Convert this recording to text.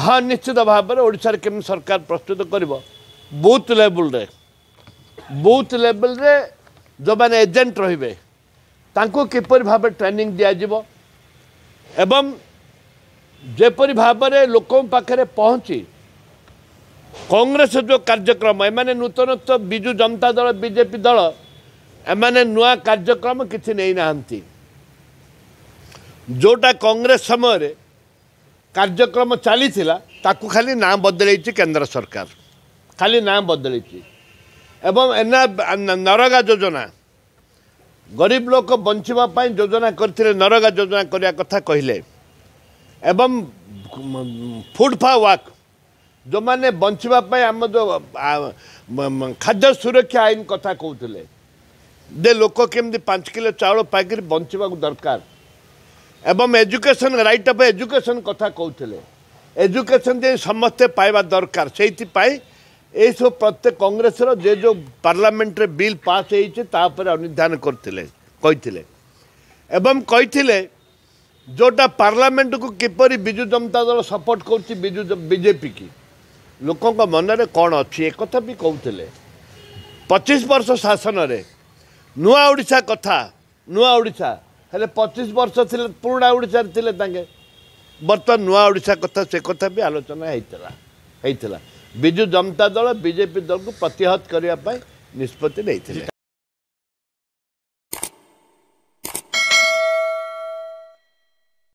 हाँ निश्चित भाव में ओडिशा केम सरकार प्रस्तुत कर बूथ लेवल रे जो मैंने एजेंट रे किपर भाव ट्रेनिंग दिज्व एवं जेपरी भाव में लोकों पाखे पहुँची कांग्रेस जो कार्यक्रम एमाने नूतनत्व बिजु जनता दल बीजेपी दल एमाने नुआ कार्यक्रम किसी नहीं नाहंती जोटा कांग्रेस समय कार्यक्रम चली ताकू खाली नाम बदल केंद्र सरकार खाली नाम बदल एवं एना नरगा योजना गरीब लोक बंचापी योजना करते नरगा योजना करने कथा कहले एवं फूड फॉर वर्क जो मैंने बंचापी आम जो खाद्य सुरक्षा आईन कथा कहते दे लोक केमती 5 किलो चाउल पाइक बंचा दरकार एवं एजुकेशन राइट ऑफ एजुकेशन कथा कहते एजुकेशन जे समस्ते पाइबा दरकार से सब प्रत्येक कांग्रेस जे जो पार्लियामेंट रे बिल पास होपर अनुधान करते कहते एवं कहते जोटा पार्लियामेंट को किपरि बिजु जनता दल सपोर्ट कर बीजेपी की लोकों का मन में कौन अच्छी एक कथा भी कहते 25 वर्ष शासन रे नुआ ओडिशा कथा नुआ ओडिशा हेले 25 वर्ष थे पुराणा ओडिशा थे बर्तमान नुआ ओडिशा कथा से कथा भी आलोचना होता बिजु जनता दल बीजेपी दल को प्रतिहत करने निष्पत्ति नहीं।